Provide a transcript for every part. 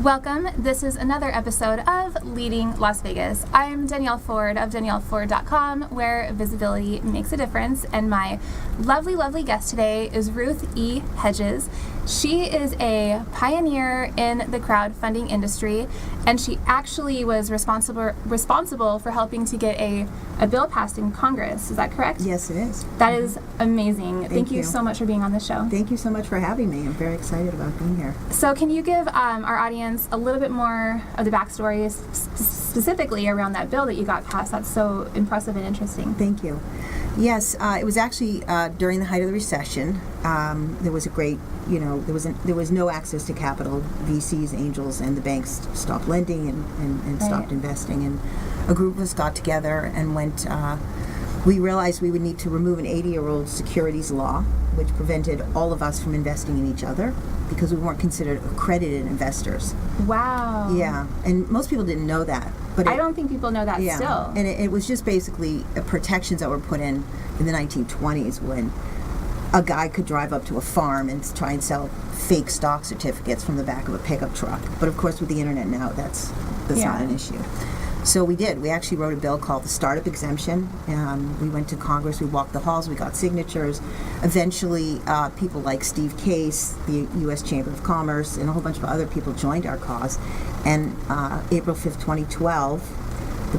Welcome. This is another episode of Leading Las Vegas. I'm Danielle Ford of DanielleFord.com, where visibility makes a difference. And my lovely, lovely guest today is Ruth E. Hedges. She is a pioneer in the crowdfunding industry, and she actually was responsible for helping to get a bill passed in Congress. Is that correct? Yes, it is. That is amazing. Thank you so much for being on the show. Thank you so much for having me. I'm very excited about being here. So can you give our audience a little bit more of the backstory, specifically around that bill that you got passed? That's so impressive and interesting. Thank you. Yes, it was actually during the height of the recession. There was a great, there was no access to capital. VCs, angels, and the banks stopped lending and stopped investing. And a group of us got together and went. We realized we would need to remove an 80-year-old securities law, which prevented all of us from investing in each other because we weren't considered accredited investors. Wow. Yeah, and most people didn't know that. But I don't think people know that still. And it was just basically protections that were put in the 1920s when a guy could drive up to a farm and try and sell fake stock certificates from the back of a pickup truck. But of course, with the internet now, that's not an issue. So we did. We actually wrote a bill called the Startup Exemption. We went to Congress. We walked the halls. We got signatures. Eventually, people like Steve Case, the U.S. Chamber of Commerce, and a whole bunch of other people joined our cause. And April 5th, 2012,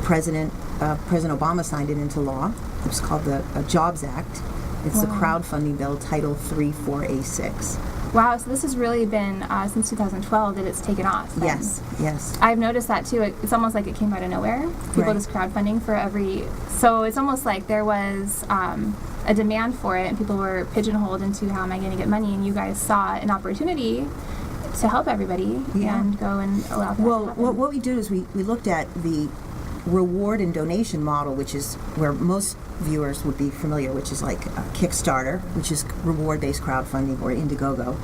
President Obama signed it into law. It was called the Jobs Act. It's the crowdfunding bill, Title 34A6. Wow, so this has really been since 2012 that it's taken off. Then. Yes. I've noticed that too. It's almost like it came out of nowhere. People just crowdfunding for every. So it's almost like there was a demand for it, and people were pigeonholed into how am I going to get money, and you guys saw an opportunity to help everybody and go and allow that to happen. What we did is we looked at the reward and donation model, which is where most viewers would be familiar, which is like Kickstarter, which is reward-based crowdfunding, or Indiegogo,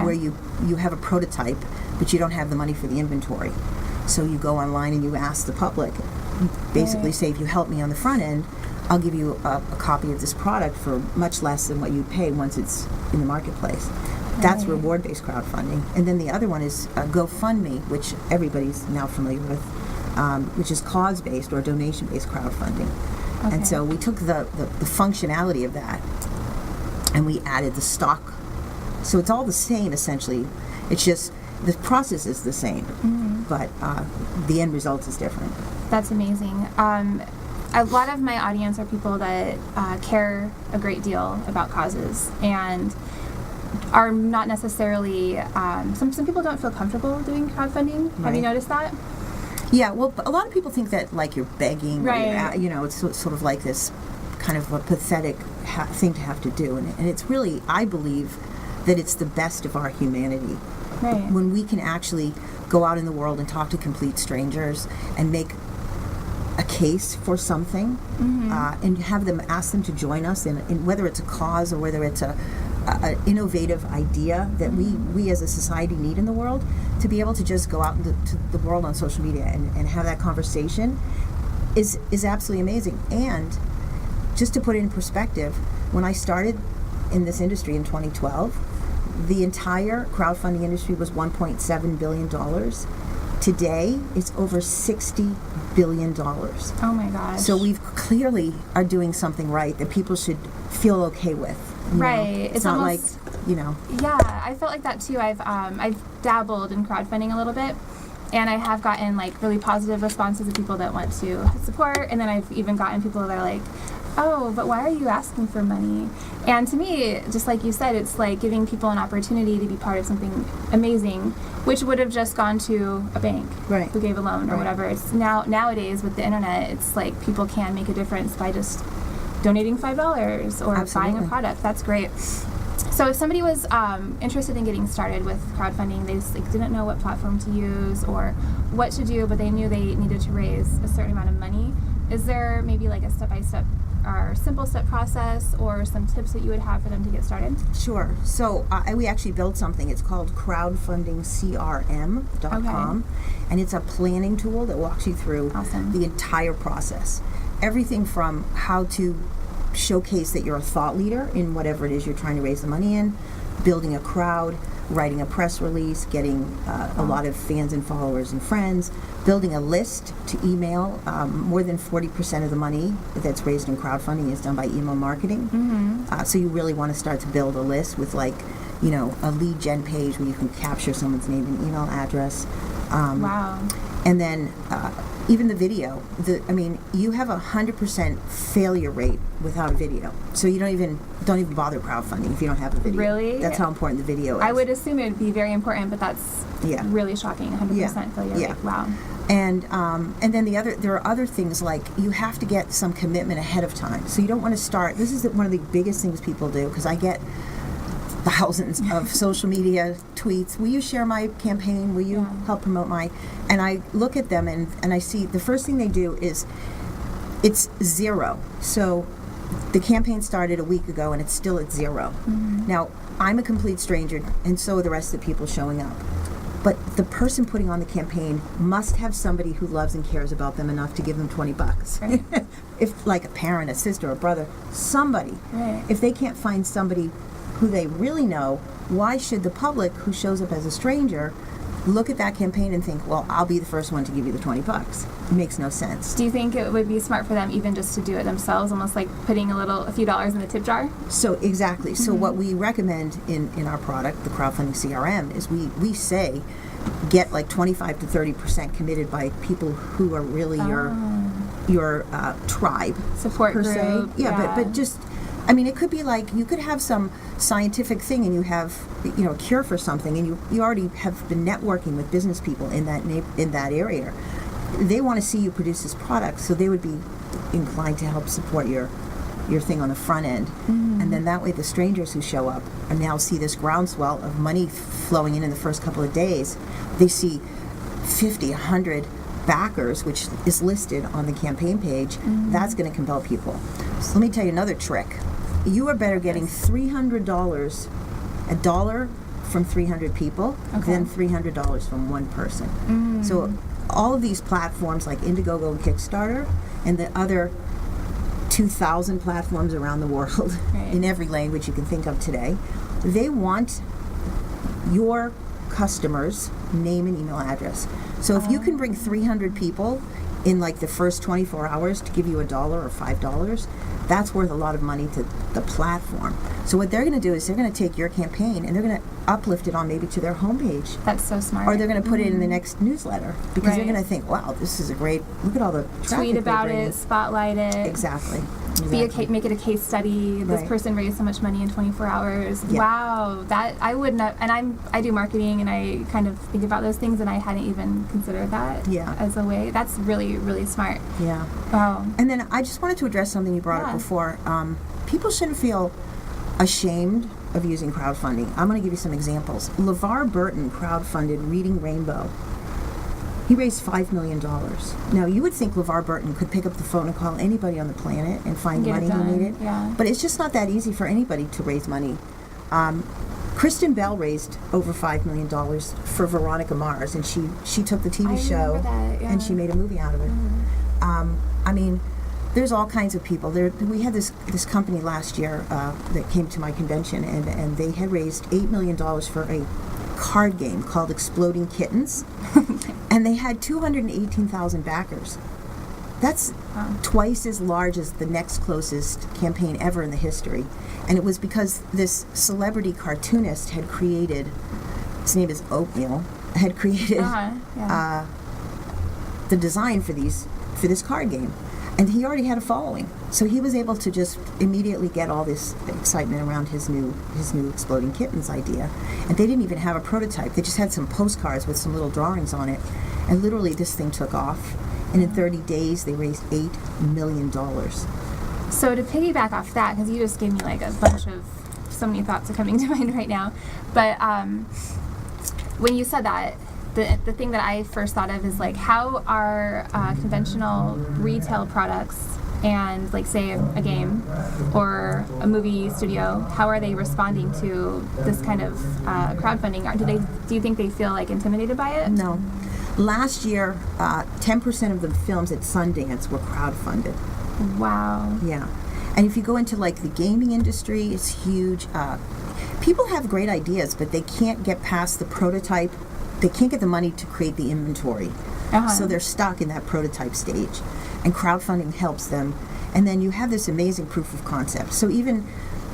where you have a prototype, but you don't have the money for the inventory. So you go online and you ask the public, you basically say, if you help me on the front end, I'll give you a copy of this product for much less than what you'd pay once it's in the marketplace. That's reward-based crowdfunding. And then the other one is GoFundMe, which everybody's now familiar with, which is cause-based or donation-based crowdfunding. And so we took the functionality of that and we added the stock. So it's all the same, essentially. It's just the process is the same, but the end result is different. That's amazing. A lot of my audience are people that care a great deal about causes and are not necessarily, some people don't feel comfortable doing crowdfunding. Have you noticed that? Yeah, well, a lot of people think that like you're begging, or it's sort of like this kind of a pathetic thing to have to do. And it's really, I believe, that it's the best of our humanity. Right. When we can actually go out in the world and talk to complete strangers and make a case for something and have them ask them to join us in whether it's a cause or whether it's an innovative idea that we as a society need in the world, to be able to just go out into the world on social media and have that conversation is absolutely amazing. And just to put it in perspective, when I started in this industry in 2012, the entire crowdfunding industry was $1.7 billion. Today, it's over $60 billion. Oh my gosh. So we clearly are doing something right that people should feel okay with. Right. It's not almost, like, Yeah, I felt like that too. I've dabbled in crowdfunding a little bit, and I have gotten like really positive responses of people that want to support, and then I've even gotten people that are like, oh, but why are you asking for money? And to me, just like you said, it's like giving people an opportunity to be part of something amazing, which would have just gone to a bank who gave a loan or whatever. It's nowadays with the internet, it's like people can make a difference by just donating $5 or buying a product. That's great. So if somebody was interested in getting started with crowdfunding, they just didn't know what platform to use or what to do, but they knew they needed to raise a certain amount of money, is there maybe like a step-by-step or simple step process or some tips that you would have for them to get started? Sure. So we actually built something. It's called crowdfundingcrm.com, and it's a planning tool that walks you through the entire process. Everything from how to showcase that you're a thought leader in whatever it is you're trying to raise the money in, building a crowd, writing a press release, getting a lot of fans and followers and friends, building a list to email. More than 40% of the money that's raised in crowdfunding is done by email marketing. So you really want to start to build a list with like, you know, a lead gen page where you can capture someone's name and email address. Wow. And then even the video. I mean, you have 100% failure rate without a video. So you don't even bother crowdfunding if you don't have a video. Really? That's how important the video is. I would assume it would be very important, but that's really shocking. 100% failure rate. Wow. And then there are other things like you have to get some commitment ahead of time. So you don't want to start. This is one of the biggest things people do, because I get thousands of social media tweets. Will you share my campaign? Will you help promote my? And I look at them and I see the first thing they do is it's zero. So the campaign started a week ago and it's still at zero. Now, I'm a complete stranger, and so are the rest of the people showing up. But the person putting on the campaign must have somebody who loves and cares about them enough to give them $20. Right. If like a parent, a sister, a brother, somebody. Right. If they can't find somebody who they really know, why should the public who shows up as a stranger look at that campaign and think, well, I'll be the first one to give you the $20? It makes no sense. Do you think it would be smart for them even just to do it themselves, almost like putting a few dollars in the tip jar? So exactly. So what we recommend in our product, the crowdfunding CRM, is we say get like 25 to 30% committed by people who are really your tribe Support per group. se. But just, I mean, it could be like you could have some scientific thing and you have, you know, a cure for something, and you already have been networking with business people in that area. They want to see you produce this product, so they would be inclined to help support your thing on the front end. And then that way the strangers who show up and now see this groundswell of money flowing in the first couple of days. They see 50, 100 backers, which is listed on the campaign page. That's going to compel people. So let me tell you another trick. You are better getting $300, a dollar from 300 people than $300 from one person. So all of these platforms like Indiegogo and Kickstarter and the other 2,000 platforms around the world in every language you can think of today, they want your customers' name and email address. So if you can bring 300 people in like the first 24 hours to give you $1 or $5, that's worth a lot of money to the platform. So what they're going to do is they're going to take your campaign and they're going to uplift it on maybe to their homepage. That's so smart. Or they're going to put it in the next newsletter because they're going to think, wow, this is a great, look at all the traffic. Tweet about it, spotlight it. Exactly. Make it a case study. This person raised so much money in 24 hours. Wow, that I wouldn't have, and I do marketing and I kind of think about those things, and I hadn't even considered that as a way. That's really, really smart. Yeah. Wow. And then I just wanted to address something you brought up before. People shouldn't feel ashamed of using crowdfunding. I'm going to give you some examples. LeVar Burton crowdfunded Reading Rainbow. He raised $5 million. Now, you would think LeVar Burton could pick up the phone and call anybody on the planet and find money he needed. Yeah. But it's just not that easy for anybody to raise money. Kristen Bell raised over $5 million for Veronica Mars, and she took the TV show and she made a movie out of it. I mean, there's all kinds of people. We had this company last year that came to my convention, and they had raised $8 million for a card game called Exploding Kittens, and they had 218,000 backers. That's twice as large as the next closest campaign ever in the history. And it was because this celebrity cartoonist had created, his name is Oatmeal, had created the design for this card game. And he already had a following. So he was able to just immediately get all this excitement around his new Exploding Kittens idea. And they didn't even have a prototype. They just had some postcards with some little drawings on it. And literally this thing took off. And in 30 days, they raised $8 million. So to piggyback off that, because you just gave me like a bunch of, so many thoughts are coming to mind right now. But when you said that, the thing that I first thought of is like, how are conventional retail products and like say a game or a movie studio, how are they responding to this kind of crowdfunding? Do you think they feel like intimidated by it? No. Last year, 10% of the films at Sundance were crowdfunded. Wow. Yeah. And if you go into like the gaming industry, it's huge. people have great ideas, but they can't get past the prototype. They can't get the money to create the inventory. So they're stuck in that prototype stage. And crowdfunding helps them. And then you have this amazing proof of concept. So even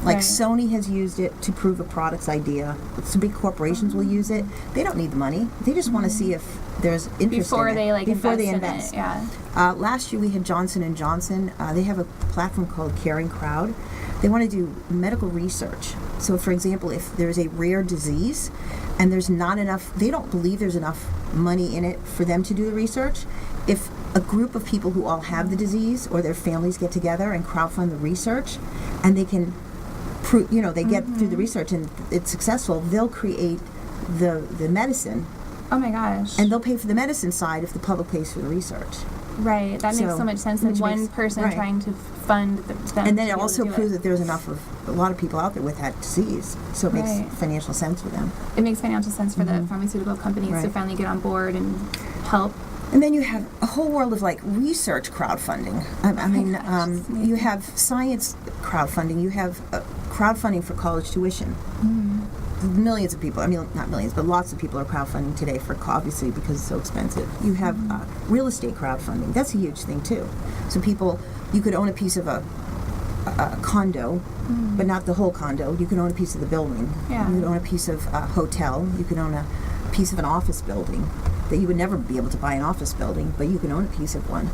like Sony has used it to prove a product's idea. Some big corporations will use it. They don't need the money. They just want to see if there's interest before in it. Before they invest. In it, yeah. Last year we had Johnson & Johnson. They have a platform called Caring Crowd. They want to do medical research. So for example, if there's a rare disease and there's not enough, they don't believe there's enough money in it for them to do the research. If a group of people who all have the disease or their families get together and crowdfund the research, and they can prove, they get through the research and it's successful, they'll create the medicine. Oh my gosh. And they'll pay for the medicine side if the public pays for the research. Right. That makes so much sense than one person trying to fund them. And then it also proves that there's enough of a lot of people out there with that disease. So it makes financial sense for them. It makes financial sense for the pharmaceutical companies to finally get on board and help. And then you have a whole world of like research crowdfunding. I mean, you have science crowdfunding. You have crowdfunding for college tuition. Millions of people, I mean, not millions, but lots of people are crowdfunding today for, obviously, because it's so expensive. You have real estate crowdfunding. That's a huge thing, too. So people, you could own a piece of a condo, but not the whole condo. You could own a piece of the building. Yeah. You could own a piece of a hotel. You could own a piece of an office building that you would never be able to buy an office building, but you can own a piece of one.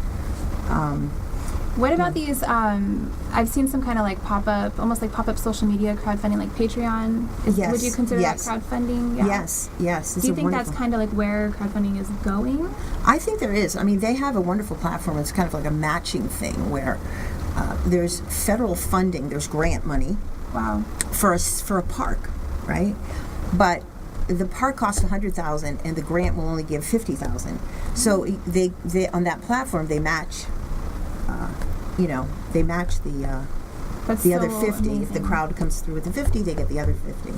What about these, I've seen some kind of like pop-up, almost like pop-up social media crowdfunding, like Patreon. Would you consider that crowdfunding? Yeah. Yes. Do you think that's kind of like where crowdfunding is going? I think there is. I mean, they have a wonderful platform. It's kind of like a matching thing where there's federal funding, there's grant money. Wow. For a park, right? But the park costs $100,000 and the grant will only give $50,000. So they on that platform they match. They match the other 50. Amazing. If the crowd comes through with the 50, they get the other 50.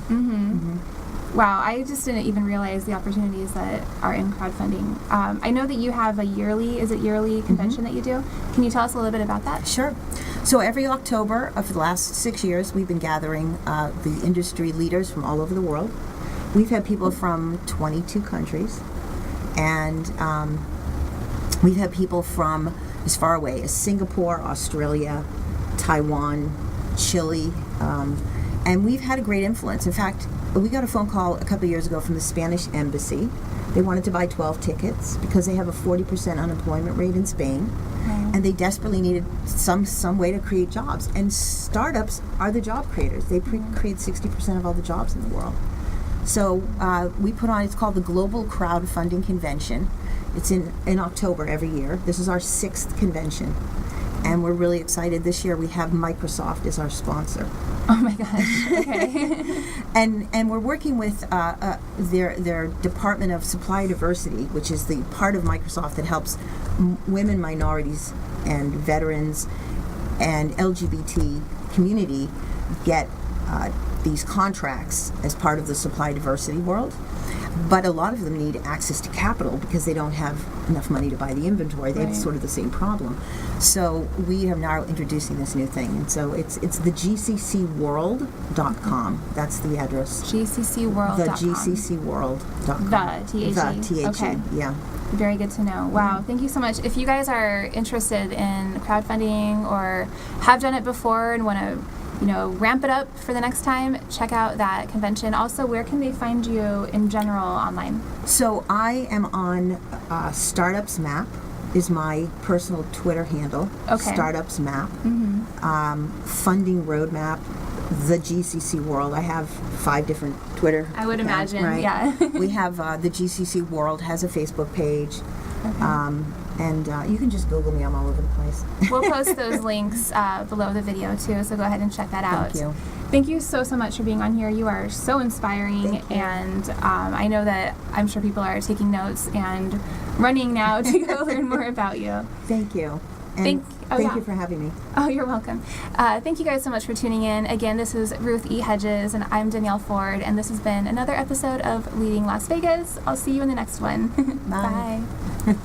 Wow, I just didn't even realize the opportunities that are in crowdfunding. I know that you have a yearly convention that you do. Can you tell us a little bit about that? Sure. So every October for the last 6 years, we've been gathering the industry leaders from all over the world. We've had people from 22 countries, and we've had people from as far away as Singapore, Australia, Taiwan, Chile, and we've had a great influence. In fact, we got a phone call a couple of years ago from the Spanish embassy. They wanted to buy 12 tickets because they have a 40% unemployment rate in Spain, and they desperately needed some way to create jobs. And startups are the job creators. They create 60% of all the jobs in the world. So we put on, it's called the Global Crowdfunding Convention. It's in October every year. This is our 6th convention. And we're really excited. This year we have Microsoft as our sponsor. Oh my gosh, okay. and we're working with their Department of Supply Diversity, which is the part of Microsoft that helps women, minorities, and veterans and LGBT community get these contracts as part of the supply diversity world. But a lot of them need access to capital because they don't have enough money to buy the inventory. They have sort of the same problem. So we are now introducing this new thing. And so it's the GCCworld.com. That's the address. GCCworld.com. The GCCworld.com. The, T-H-E. The, T-H-E, okay. Yeah. Very good to know. Wow, thank you so much. If you guys are interested in crowdfunding or have done it before and want to ramp it up for the next time, check out that convention. Also, where can they find you in general online? So I am on Startups Map is my personal Twitter handle. Okay. Startups Map. Funding Roadmap, the GCC World. I have 5 different Twitter I would accounts, imagine, right? yeah. We have the GCC World has a Facebook page. Okay. And you can just Google me. I'm all over the place. We'll post those links below the video, too, so go ahead and check that out. Thank you. Thank you so much for being on here. You are so inspiring, and I know that I'm sure people are taking notes and running now to go learn more about you. Thank you. And thank you for having me. Oh, you're welcome. Thank you guys so much for tuning in. Again, this is Ruth E. Hedges, and I'm Danielle Ford, and this has been another episode of Leading Las Vegas. I'll see you in the next one. Bye. Bye.